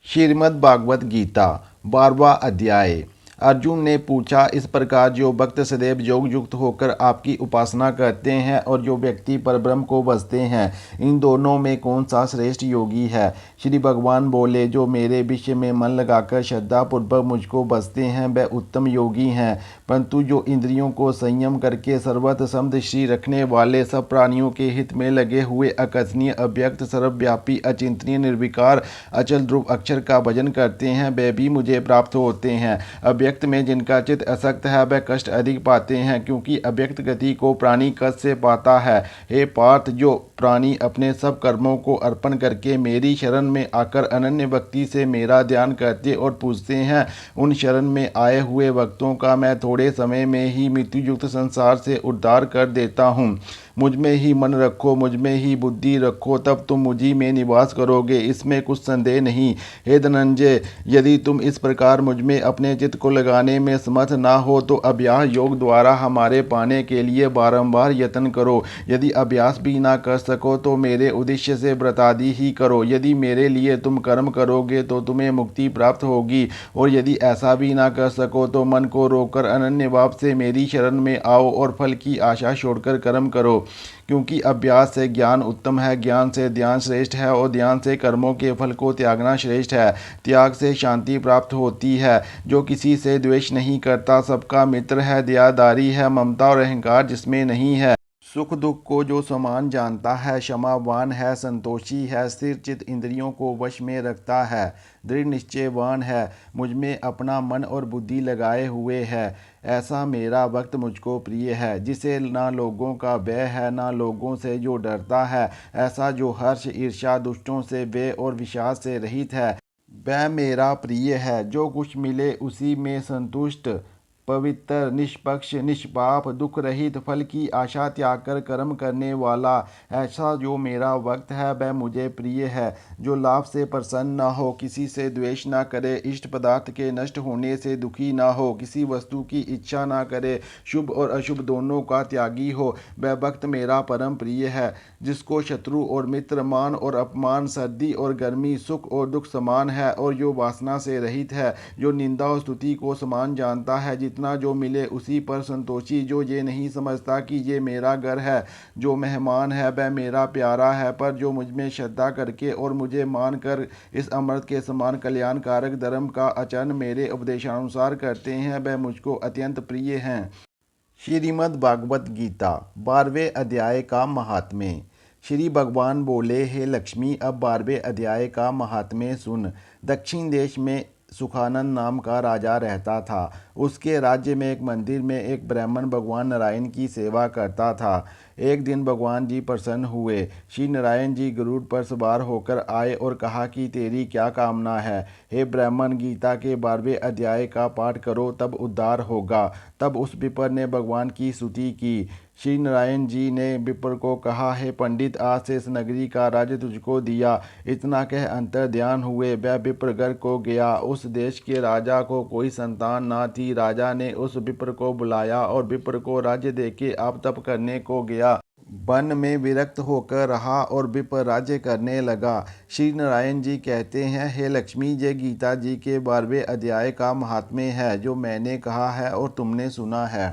श्रीमद् भागवत गीता 12वां अध्याय। अर्जुन ने पूछा, इस प्रकार जो भक्त सदैव योग युक्त होकर आपकी उपासना करते हैं और जो व्यक्ति परब्रह्म को भजते हैं, इन दोनों में कौन सा श्रेष्ठ योगी है। श्री भगवान बोले, जो मेरे विषय में मन लगाकर श्रद्धापूर्वक मुझको भजते हैं वह उत्तम योगी हैं, परंतु जो इंद्रियों को संयम करके सर्वत्र समदृष्टि रखने वाले, सब प्राणियों के हित में लगे हुए, अकथनीय, अव्यक्त, सर्वव्यापी, अचिंतनीय, निर्विकार, अचल ध्रुव अक्षर का भजन करते हैं, वे भी मुझे प्राप्त होते हैं। अव्यक्त में जिनका चित्त असक्त है वह कष्ट अधिक पाते हैं, क्योंकि अव्यक्त गति को प्राणी कष्ट से पाता है। हे पार्थ, जो प्राणी अपने सब कर्मों को अर्पण करके मेरी शरण में आकर अनन्य भक्ति से मेरा ध्यान करते और पूजते हैं, उन शरण में आए हुए भक्तों का मैं थोड़े समय में ही मृत्यु युक्त संसार से उद्धार कर देता हूँ। मुझ में ही मन रखो, मुझ में ही बुद्धि रखो, तब तुम मुझी में निवास करोगे, इसमें कुछ संदेह नहीं। हे धनंजय, यदि तुम इस प्रकार मुझ में अपने चित्त को लगाने में समर्थ ना हो तो अभ्यास योग द्वारा हमारे पाने के लिए बारंबार यत्न करो। यदि अभ्यास भी ना कर सको तो मेरे उद्देश्य से व्रतादि ही करो। यदि मेरे लिए तुम कर्म करोगे तो तुम्हें मुक्ति प्राप्त होगी, और यदि ऐसा भी ना कर सको तो मन को रोककर अनन्य भाव से मेरी शरण में आओ और फल की आशा छोड़कर कर्म करो। क्योंकि अभ्यास से ज्ञान उत्तम है, ज्ञान से ध्यान श्रेष्ठ है, और ध्यान से कर्मों के फल को त्यागना श्रेष्ठ है। त्याग से शांति प्राप्त होती है। जो किसी से द्वेष नहीं करता, सबका मित्र है, दयादारी है, ममता और अहंकार जिसमें नहीं है, सुख दुख को जो समान जानता है, क्षमावान है, संतोषी है, स्थिर चित, इंद्रियों को वश में रखता है, दृढ़ निश्चयवान है, मुझ में अपना मन और बुद्धि लगाए हुए है, ऐसा मेरा भक्त मुझको प्रिय है। जिसे ना लोगों का भय है, ना लोगों से जो डरता है, ऐसा जो हर्ष, ईर्ष्या, दुष्टों से भय और विषाद से रहित है, वह मेरा प्रिय है। जो कुछ मिले उसी में संतुष्ट, पवित्र, निष्पक्ष, निष्पाप, दुख रहित, फल की आशा त्याग कर कर्म करने वाला, ऐसा जो मेरा भक्त है वह मुझे प्रिय है। जो लाभ से प्रसन्न न हो, किसी से द्वेष न करे, इष्ट पदार्थ के नष्ट होने से दुखी न हो, किसी वस्तु की इच्छा न करे, शुभ और अशुभ दोनों का त्यागी हो, वह भक्त मेरा परम प्रिय है। जिसको शत्रु और मित्र, मान और अपमान, सर्दी और गर्मी, सुख और दुख समान है, और जो वासना से रहित है, जो निंदा और स्तुति को समान जानता है, जितना जो मिले उसी पर संतोषी, जो ये नहीं समझता कि ये मेरा घर है, जो मेहमान है वह मेरा प्यारा है, पर जो मुझ में श्रद्धा करके और मुझे मान कर इस अमृत के समान कल्याणकारक धर्म का आचरण मेरे उपदेशानुसार करते हैं, वह मुझको अत्यंत प्रिय हैं। श्रीमद् भागवत गीता 12वें अध्याय का महात्म्य। श्री भगवान बोले, हे लक्ष्मी, अब 12वें अध्याय का महात्म्य सुन। दक्षिण देश में सुखानंद नाम का राजा रहता था। उसके राज्य में एक मंदिर में एक ब्राह्मण भगवान नारायण की सेवा करता था। एक दिन भगवान जी प्रसन्न हुए। श्री नारायण जी गरुड़ पर सवार होकर आए और कहा कि तेरी क्या कामना है। हे ब्राह्मण, गीता के 12वें अध्याय का पाठ करो, तब उद्धार होगा। तब उस विप्र ने भगवान की स्तुति की। श्री नारायण जी ने विप्र को कहा, हे पंडित, आज से इस नगरी का राज्य तुझको दिया। इतना कह अंतर ध्यान हुए वह विप्र घर को गया। उस देश के राजा को कोई संतान ना थी। राजा ने उस विप्र को बुलाया और विप्र को राज्य देके आप तप करने को गया। वन में विरक्त होकर रहा और विप्र राज्य करने लगा। श्री नारायण जी कहते हैं, हे लक्ष्मी, ये गीता जी के 12वें अध्याय का महात्म्य है जो मैंने कहा है और तुमने सुना है।